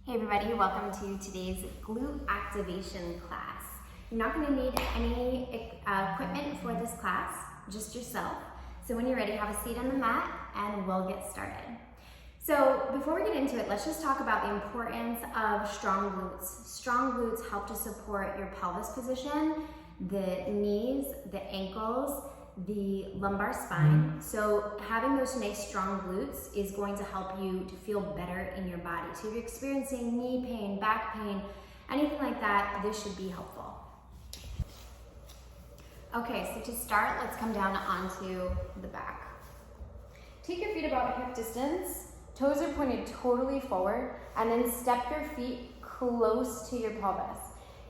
Hey everybody, welcome to today's glute activation class. You're not going to need any equipment for this class, just yourself. So when you're ready, have a seat on the mat and we'll get started. So before we get into it, let's just talk about the importance of strong glutes. Strong glutes help to support your pelvis position, the knees, the ankles, the lumbar spine. So having those nice strong glutes is going to help you to feel better in your body. So if you're experiencing knee pain, back pain, anything like that, this should be helpful. Okay, so to start, let's come down onto the back. Take your feet about hip distance, toes are pointed totally forward, and then step your feet close to your pelvis.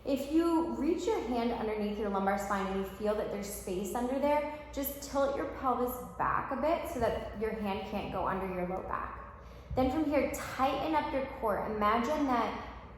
If you reach your hand underneath your lumbar spine and you feel that there's space under there, just tilt your pelvis back a bit so that your hand can't go under your low back. Then from here, tighten up your core. Imagine that,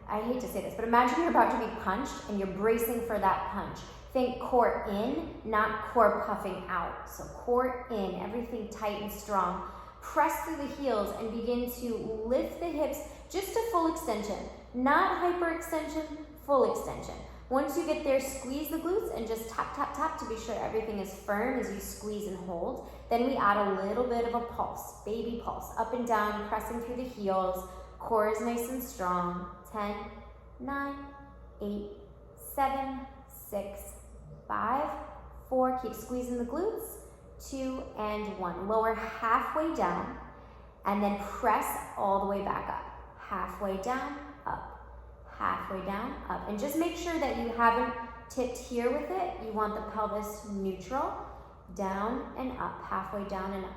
I hate to say this, but imagine you're about to be punched and you're bracing for that punch. Think core in, not core puffing out. So core in, everything tight and strong. Press through the heels and begin to lift the hips just to full extension, not hyperextension, full extension. Once you get there, squeeze the glutes and just tap, tap, tap to be sure everything is firm as you squeeze and hold. Then we add a little bit of a pulse, baby pulse, up and down, pressing through the heels. Core is nice and strong. 10, 9, 8, 7, 6, 5, 4. Keep squeezing the glutes. 2 and 1. Lower halfway down and then press all the way back up. Halfway down, up. Halfway down, up. And just make sure that you haven't tipped here with it. You want the pelvis neutral, down and up, halfway down and up.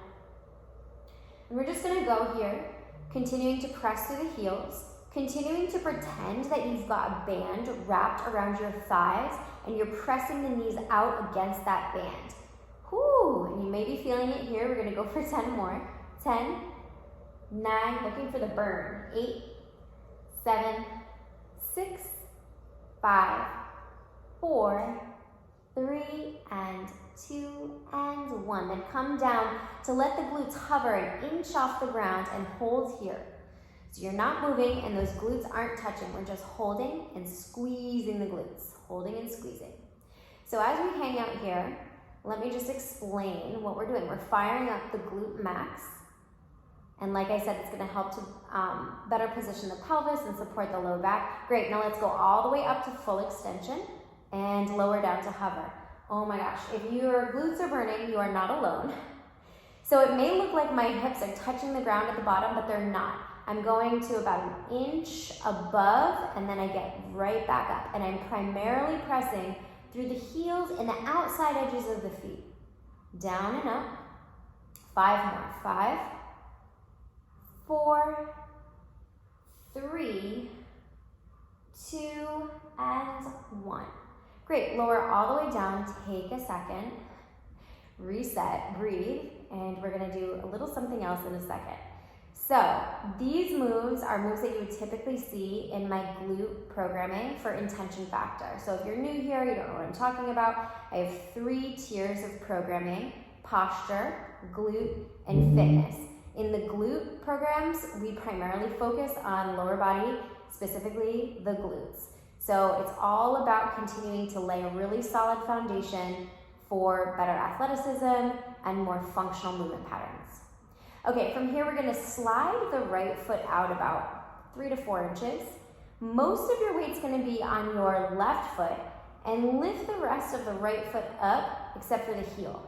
And we're just gonna go here, continuing to press through the heels, continuing to pretend that you've got a band wrapped around your thighs and you're pressing the knees out against that band. Whoo, and you may be feeling it here. We're gonna go for 10 more. 10, 9, looking for the burn. 8, 7, 6, 5, 4, 3, and 2, and 1. Then come down to let the glutes hover an inch off the ground and hold here. So you're not moving and those glutes aren't touching. We're just holding and squeezing the glutes. Holding and squeezing. So as we hang out here, let me just explain what we're doing. We're firing up the glute max. And like I said, it's gonna help to better position the pelvis and support the low back. Great, now let's go all the way up to full extension and lower down to hover. Oh my gosh, if your glutes are burning, you are not alone. So it may look like my hips are touching the ground at the bottom, but they're not. I'm going to about an inch above and then I get right back up. And I'm primarily pressing through the heels and the outside edges of the feet. Down and up. 5 more. 5, 4, 3, 2, and 1. Great, lower all the way down, take a second, reset, breathe, and we're gonna do a little something else in a second. So these moves are moves that you would typically see in my glute programming for intention factor. So if you're new here, you don't know what I'm talking about, I have 3 tiers of programming: posture, glute, and fitness. In the glute programs, we primarily focus on lower body, specifically the glutes. So it's all about continuing to lay a really solid foundation for better athleticism and more functional movement patterns. Okay, from here we're gonna slide the right foot out about 3 to 4 inches. Most of your weight's gonna be on your left foot and lift the rest of the right foot up except for the heel.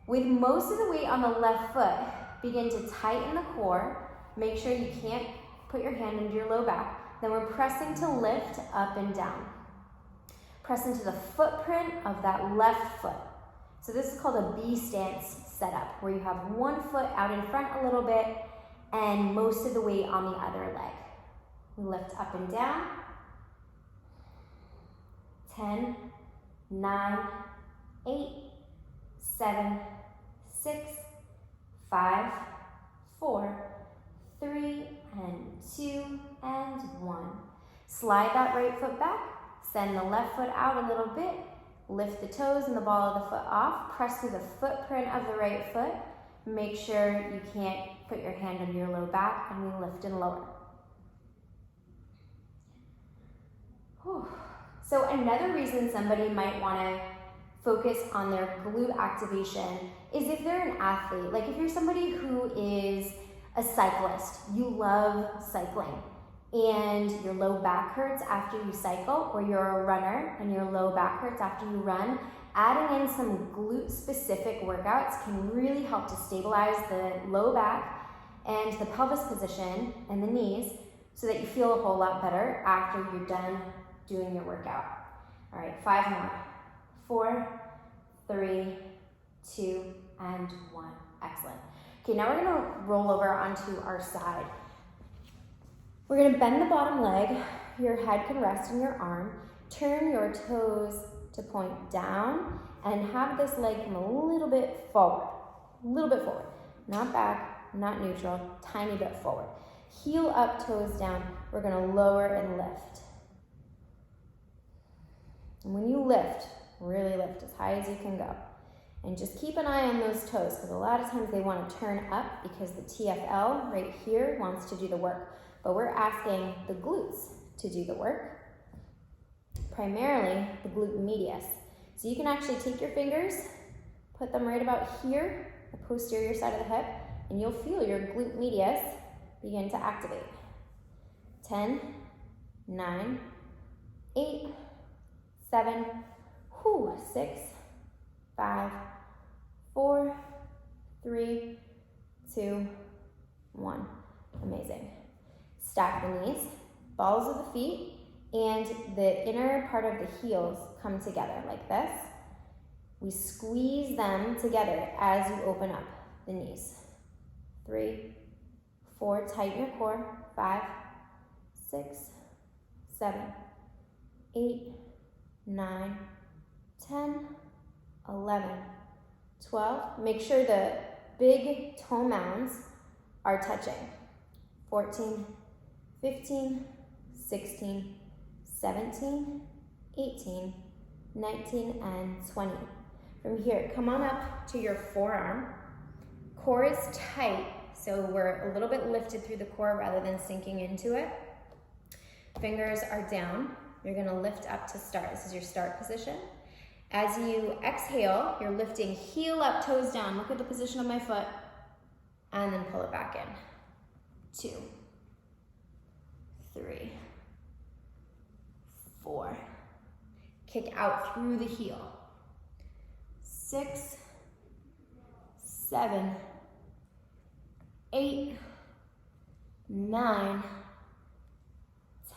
With most of the weight on the left foot, begin to tighten the core. Make sure you can't put your hand into your low back. Then we're pressing to lift up and down. Press into the footprint of that left foot. So this is called a B stance setup, where you have one foot out in front a little bit and most of the weight on the other leg. We lift up and down. 10, 9, 8, 7, 6, 5, 4, 3, and 2, and 1. Slide that right foot back, send the left foot out a little bit, lift the toes and the ball of the foot off, press through the footprint of the right foot, make sure you can't put your hand under your low back, and we lift and lower. Whew. So another reason somebody might want to focus on their glute activation is if they're an athlete. Like if you're somebody who is a cyclist, you love cycling, and your low back hurts after you cycle, or you're a runner and your low back hurts after you run, adding in some glute specific workouts can really help to stabilize the low back and the pelvis position and the knees so that you feel a whole lot better after you're done doing your workout. All right, 5 more. 4, 3, 2, and 1. Excellent. Okay, now we're gonna roll over onto our side. We're gonna bend the bottom leg. Your head can rest in your arm. Turn your toes to point down and have this leg come a little bit forward. A little bit forward. Not back, not neutral, tiny bit forward. Heel up, toes down. We're gonna lower and lift. And when you lift, really lift as high as you can go. And just keep an eye on those toes, because a lot of times they want to turn up because the TFL right here wants to do the work. But we're asking the glutes to do the work, primarily the glute medius. So you can actually take your fingers, put them right about here, the posterior side of the hip, and you'll feel your glute medius begin to activate. 10, 9, 8, 7, 6, 5, 4, 3, 2, 1. Amazing. Stack the knees, balls of the feet, and the inner part of the heels come together like this. We squeeze them together as you open up the knees. 3, 4, tighten your core. 5, 6, 7, 8, 9, 10, 11, 12. Make sure the big toe mounds are touching. 14, 15, 16, 17, 18, 19, and 20. From here, come on up to your forearm. Core is tight, so we're a little bit lifted through the core rather than sinking into it. Fingers are down. You're gonna lift up to start. This is your start position. As you exhale, you're lifting heel up, toes down. Look at the position of my foot, and then pull it back in. 2, 3, 4. Kick out through the heel. 6, 7, 8, 9,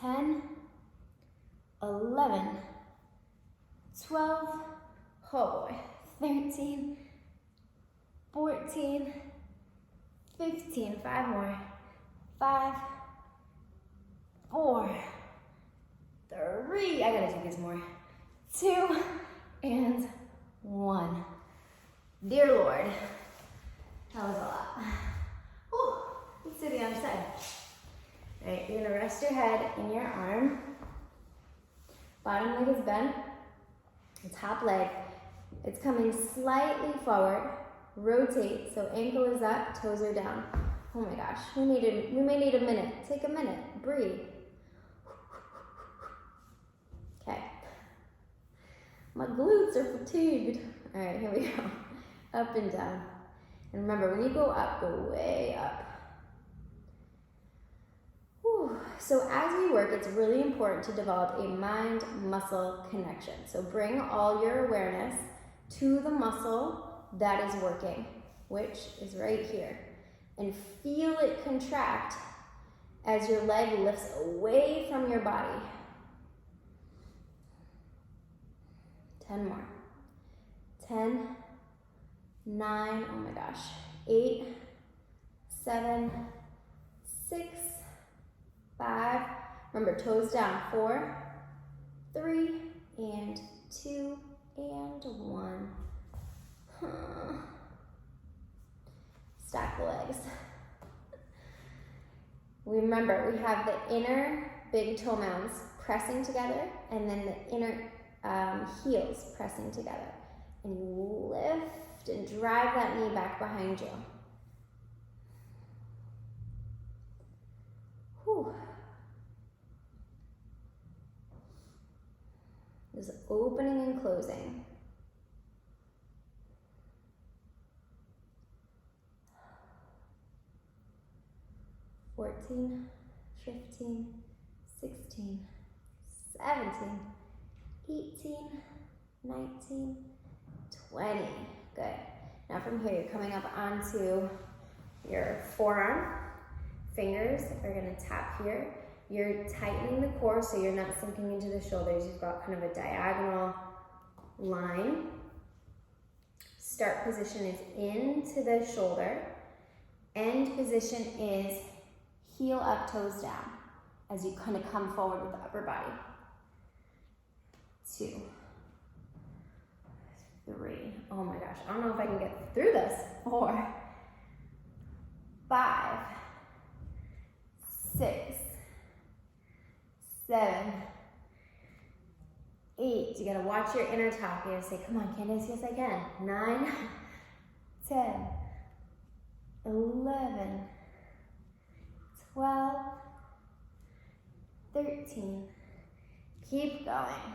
10, 11, 12, oh boy, 13, 14, 15, 5 more, 5, 4, 3, I gotta do this more, 2, and 1. Dear Lord, that was a lot. Whew. Let's do the other side. All right, you're gonna rest your head in your arm. Bottom leg is bent. The top leg, it's coming slightly forward. Rotate, so ankle is up, toes are down. Oh my gosh, we may need a minute. Take a minute, breathe. Okay. My glutes are fatigued. All right, here we go. Up and down. And remember, when you go up, go way up. Whew. So as we work, it's really important to develop a mind-muscle connection. So bring all your awareness to the muscle that is working, which is right here. And feel it contract as your leg lifts away from your body. 10 more. 10, 9, oh my gosh, 8, 7, 6, 5, remember toes down, 4, 3, and 2, and 1. Stack the legs. Remember, we have the inner big toe mounds pressing together, and then the inner heels pressing together. And you lift and drive that knee back behind you. Whew. opening and closing. 14, 15, 16, 17, 18, 19, 20. Good. Now from here, you're coming up onto your forearm. Fingers are gonna tap here. You're tightening the core so you're not sinking into the shoulders. You've got kind of a diagonal line. Start position is into the shoulder. End position is heel up, toes down, as you kind of come forward with the upper body. 2, 3, oh my gosh, I don't know if I can get through this. 4, 5, 6, 7, 8. You gotta watch your inner talk. You gotta say, come on, Candace, yes I can. 9, 10, 11, 12, 13. Keep going.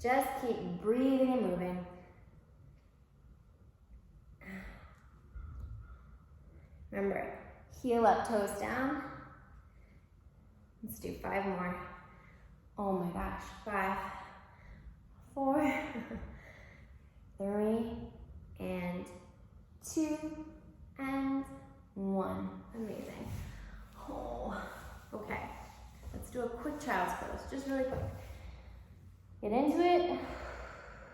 Just keep breathing and moving. Remember, heel up, toes down. Let's do 5 more. Oh my gosh, 5, 4, 3, and 2, and 1. Amazing. Oh, okay. Let's do a quick child's pose, just really quick. Get into it,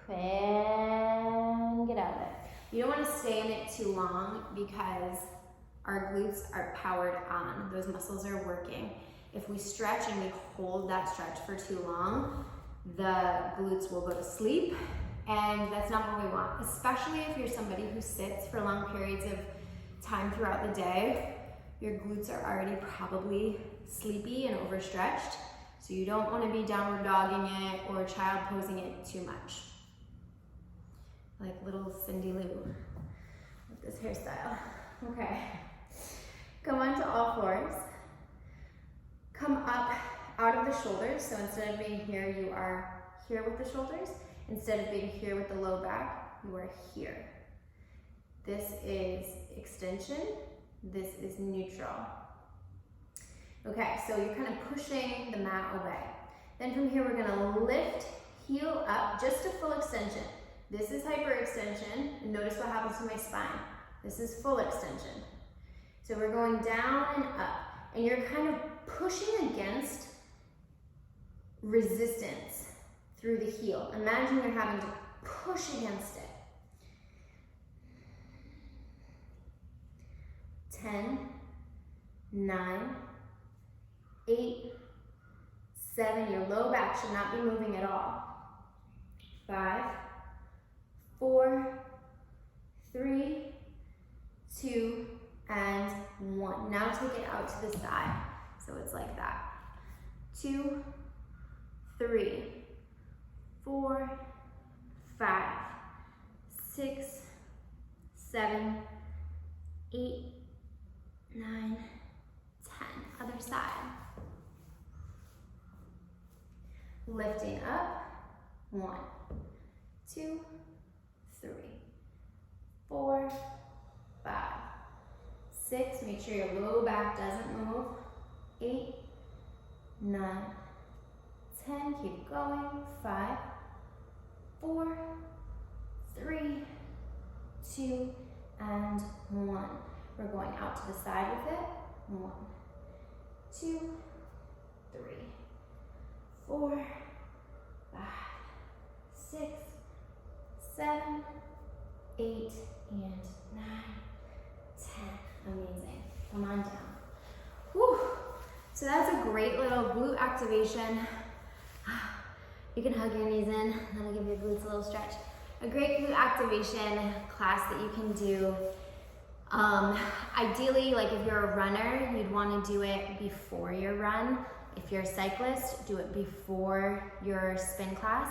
and get out of it. You don't want to stay in it too long because our glutes are powered on. Those muscles are working. If we stretch and we hold that stretch for too long, the glutes will go to sleep, and that's not what we want, especially if you're somebody who sits for long periods of time throughout the day. Your glutes are already probably sleepy and overstretched, so you don't want to be downward dogging it or child posing it too much. Like little Cindy Lou with this hairstyle. Okay, come onto all fours. Come up out of the shoulders, so instead of being here, you are here with the shoulders. Instead of being here with the low back, you are here. This is extension, this is neutral. Okay, so you're kind of pushing the mat away. Then from here, we're gonna lift, heel up, just to full extension. This is hyperextension, and notice what happens to my spine. This is full extension. So we're going down and up, and you're kind of pushing against resistance through the heel. Imagine you're having to push against it. 10, 9, 8, 7. Your low back should not be moving at all. 5, 4, 3, 2, and 1. Now take it out to the side. So it's like that. 2, 3, 4, 5, 6, 7, 8, 9, 10. Other side. Lifting up. 1, 2, 3, 4, 5, 6. Make sure your low back doesn't move. 8, 9, 10. Keep going. 5, 4, 3, 2, and 1. We're going out to the side with it. 1, 2, 3, 4, 5, 6, 7, 8, and 9, 10. Amazing. Come on down. Whew. So that's a great little glute activation. You can hug your knees in, that'll give your glutes a little stretch. A great glute activation class that you can do. Ideally, like if you're a runner, you'd want to do it before your run. If you're a cyclist, do it before your spin class.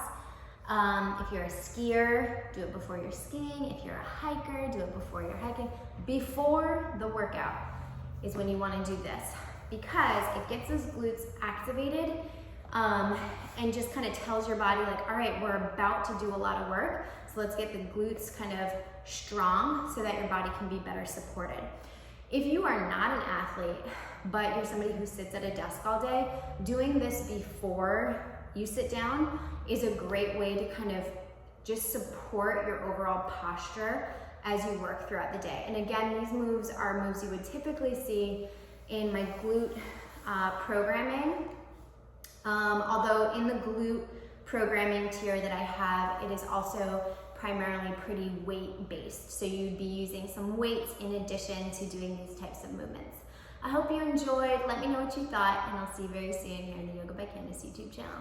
If you're a skier, do it before you're skiing. If you're a hiker, do it before you're hiking. Before the workout is when you want to do this, because it gets those glutes activated and just kind of tells your body like, all right, we're about to do a lot of work, so let's get the glutes kind of strong so that your body can be better supported. If you are not an athlete, but you're somebody who sits at a desk all day, doing this before you sit down is a great way to kind of just support your overall posture as you work throughout the day. And again, these moves are moves you would typically see in my glute programming. Although in the glute programming tier that I have, it is also primarily pretty weight-based. So you'd be using some weights in addition to doing these types of movements. I hope you enjoyed. Let me know what you thought, and I'll see you very soon here in the Yoga by Candace YouTube channel.